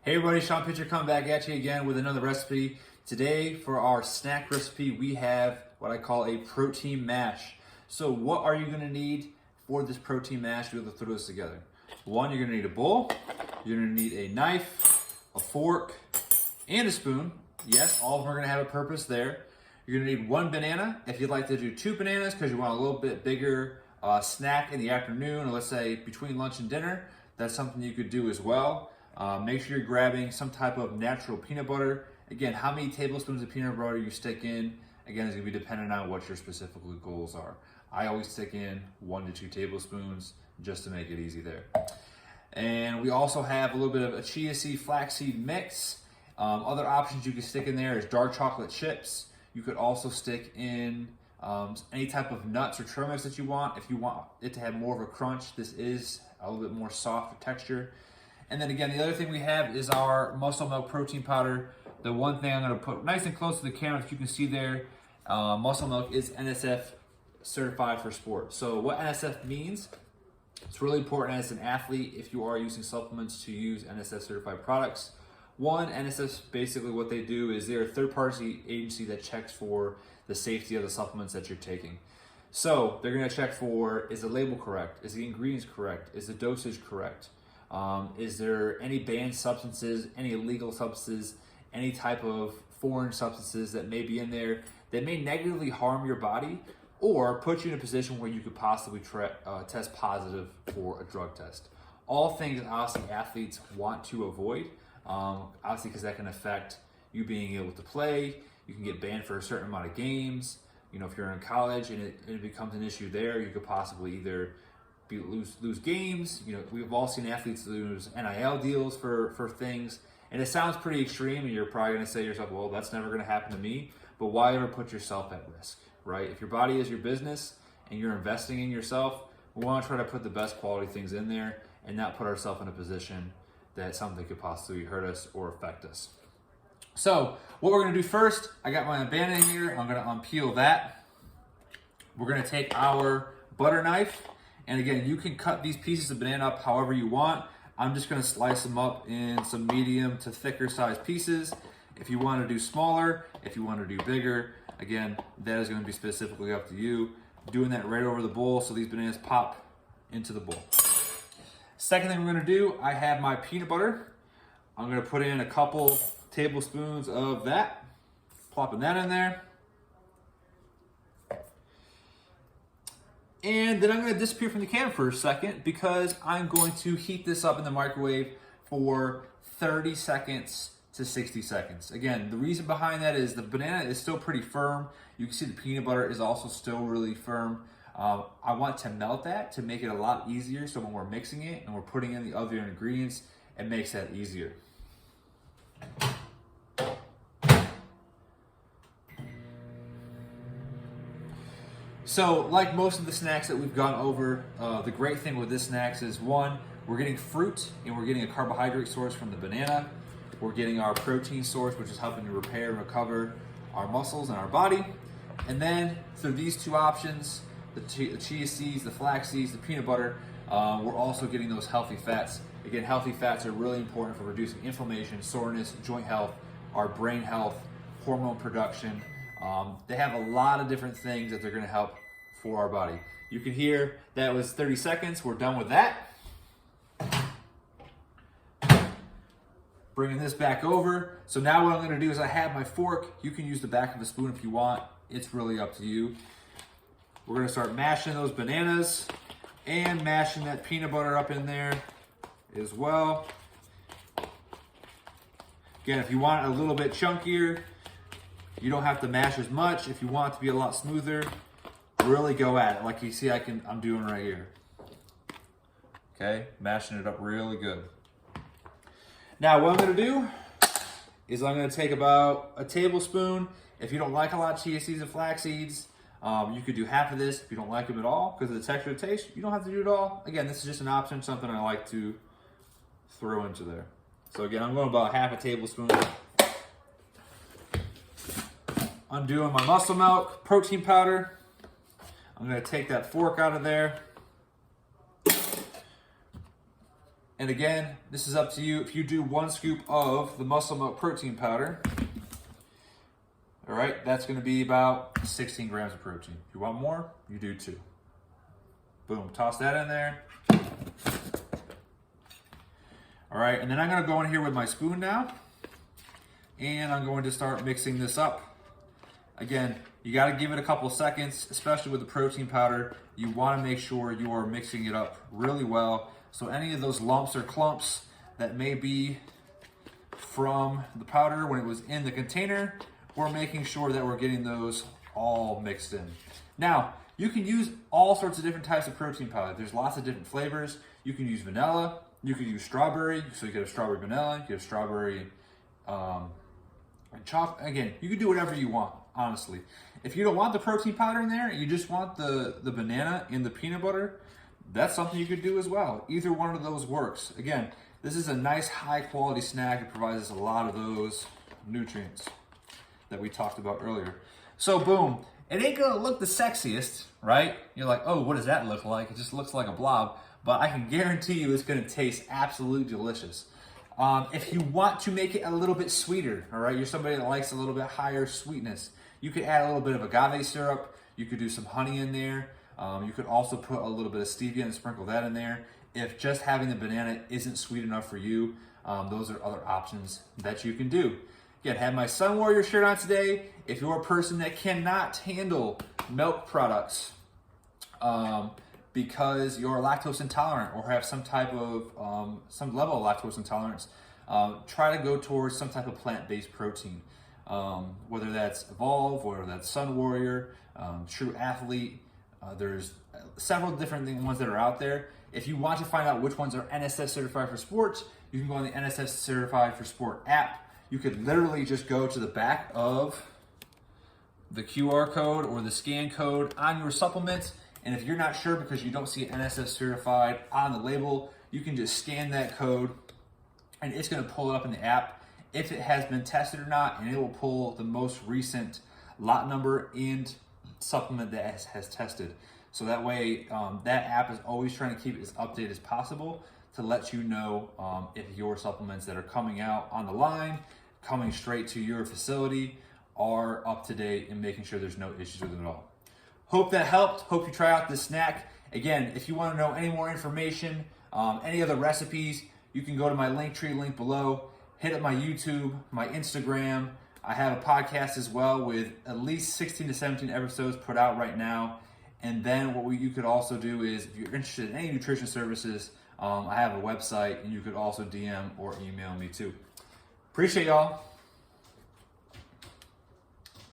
Hey everybody, Shawn coming back at you again with another recipe. Today for our snack recipe, we have what I call a protein mash. So what are you gonna need for this protein mash to be able to throw this together? One, you're gonna need a bowl, you're gonna need a knife, a fork, and a spoon. Yes, all of them are gonna have a purpose there. You're gonna need one banana. If you'd like to do 2 bananas because you want a little bit bigger snack in the afternoon, or let's say between lunch and dinner, that's something you could do as well. Make sure you're grabbing some type of natural peanut butter. Again, how many tablespoons of peanut butter you stick in, again, is gonna be dependent on what your specific goals are. I always stick in 1 to 2 tablespoons just to make it easy there. And we also have a little bit of a chia seed, flax seed mix. Other options you can stick in there is dark chocolate chips. You could also stick in any type of nuts or trail mix that you want. If you want it to have more of a crunch, this is a little bit more soft texture. And then again, the other thing we have is our muscle milk protein powder. The one thing I'm gonna put nice and close to the camera, if you can see there, muscle milk is NSF certified for sport. So what NSF means, it's really important as an athlete, if you are using supplements, to use NSF certified products. One, NSF, basically what they do is they're a third-party agency that checks for the safety of the supplements that you're taking. So they're gonna check for, is the label correct? Is the ingredients correct? Is the dosage correct? Is there any banned substances, any illegal substances, any type of foreign substances that may be in there that may negatively harm your body or put you in a position where you could possibly test positive for a drug test? All things that obviously athletes want to avoid, obviously because that can affect you being able to play. You can get banned for a certain amount of games. You know, if you're in college and it becomes an issue there, you could possibly either lose games. You know, we've all seen athletes lose NIL deals for things, and it sounds pretty extreme, and you're probably going to say to yourself, well, that's never going to happen to me. But why ever put yourself at risk, right? If your body is your business and you're investing in yourself, we want to try to put the best quality things in there and not put ourselves in a position that something could possibly hurt us or affect us. So what we're going to do first, I got my banana here. I'm going to unpeel that. We're going to take our butter knife. And again, you can cut these pieces of banana up however you want. I'm just gonna slice them up in some medium to thicker size pieces. If you wanna do smaller, if you wanna do bigger, again, that is gonna be specifically up to you. Doing that right over the bowl so these bananas pop into the bowl. Second thing we're gonna do, I have my peanut butter. I'm gonna put in a couple tablespoons of that, plopping that in there. And then I'm going to disappear from the camera for a second because I'm going to heat this up in the microwave for 30 seconds to 60 seconds. Again, the reason behind that is the banana is still pretty firm. You can see the peanut butter is also still really firm. I want to melt that to make it a lot easier, so when we're mixing it and we're putting in the other ingredients, it makes that easier. So like most of the snacks that we've gone over, the great thing with this snacks is, one, we're getting fruit and we're getting a carbohydrate source from the banana. We're getting our protein source, which is helping to repair and recover our muscles and our body. And then through these 2 options, the chia seeds, the flax seeds, the peanut butter, we're also getting those healthy fats. Again, healthy fats are really important for reducing inflammation, soreness, joint health, our brain health, hormone production. They have a lot of different things that they're going to help for our body. You can hear that was 30 seconds. We're done with that. Bringing this back over. So now what I'm going to do is I have my fork. You can use the back of a spoon if you want. It's really up to you. We're going to start mashing those bananas and mashing that peanut butter up in there as well. Again, if you want it a little bit chunkier, you don't have to mash as much. If you want it to be a lot smoother, really go at it like you see I'm doing right here. Okay, mashing it up really good. Now what I'm gonna do is I'm gonna take about a tablespoon. If you don't like a lot of chia seeds and flax seeds, you could do half of this. If you don't like them at all, because of the texture and taste, you don't have to do it all. Again, this is just an option, something I like to throw into there. So again, I'm going about half a tablespoon. Undoing my muscle milk protein powder. I'm going to take that fork out of there. And again, this is up to you. If you do 1 scoop of the muscle milk protein powder, all right, that's gonna be about 16 grams of protein. If you want more, you do 2. Boom, toss that in there. All right, and then I'm gonna go in here with my spoon now, and I'm going to start mixing this up. Again, you gotta give it a couple seconds, especially with the protein powder. You wanna make sure you are mixing it up really well. So any of those lumps or clumps that may be from the powder when it was in the container, we're making sure that we're getting those all mixed in. Now, you can use all sorts of different types of protein powder. There's lots of different flavors. You can use vanilla, you can use strawberry, so you get a strawberry vanilla, you get a strawberry and chocolate. Again, you can do whatever you want, honestly. If you don't want the protein powder in there, you just want the banana and the peanut butter, that's something you could do as well. Either one of those works. Again, this is a nice high quality snack. It provides us a lot of those nutrients that we talked about earlier. So boom, it ain't gonna look the sexiest, right? You're like, oh, what does that look like? It just looks like a blob, but I can guarantee you it's gonna taste absolutely delicious. If you want to make it a little bit sweeter, all right, you're somebody that likes a little bit higher sweetness, you could add a little bit of agave syrup, you could do some honey in there, you could also put a little bit of stevia and sprinkle that in there. If just having the banana isn't sweet enough for you, those are other options that you can do. Again, have my Sun Warrior shirt on today. If you're a person that cannot handle milk products because you're lactose intolerant or have some type of, some level of lactose intolerance, try to go towards some type of plant-based protein. Whether that's Evolve, whether that's Sun Warrior, True Athlete, there's several different ones that are out there. If you want to find out which ones are NSF Certified for Sports, you can go on the NSF Certified for Sport app. You could literally just go to the back of the QR code or the scan code on your supplements. And if you're not sure because you don't see NSF Certified on the label, you can just scan that code and it's gonna pull it up in the app if it has been tested or not, and it will pull the most recent lot number and supplement that has tested. So that way, that app is always trying to keep it as updated as possible to let you know if your supplements that are coming out on the line, coming straight to your facility, are up to date and making sure there's no issues with it at all. Hope that helped. Hope you try out this snack. Again, if you want to know any more information, any other recipes, you can go to my Linktree link below, hit up my YouTube, my Instagram. I have a podcast as well with at least 16 to 17 episodes put out right now. And then what you could also do is, if you're interested in any nutrition services, I have a website and you could also DM or email me too. Appreciate y'all.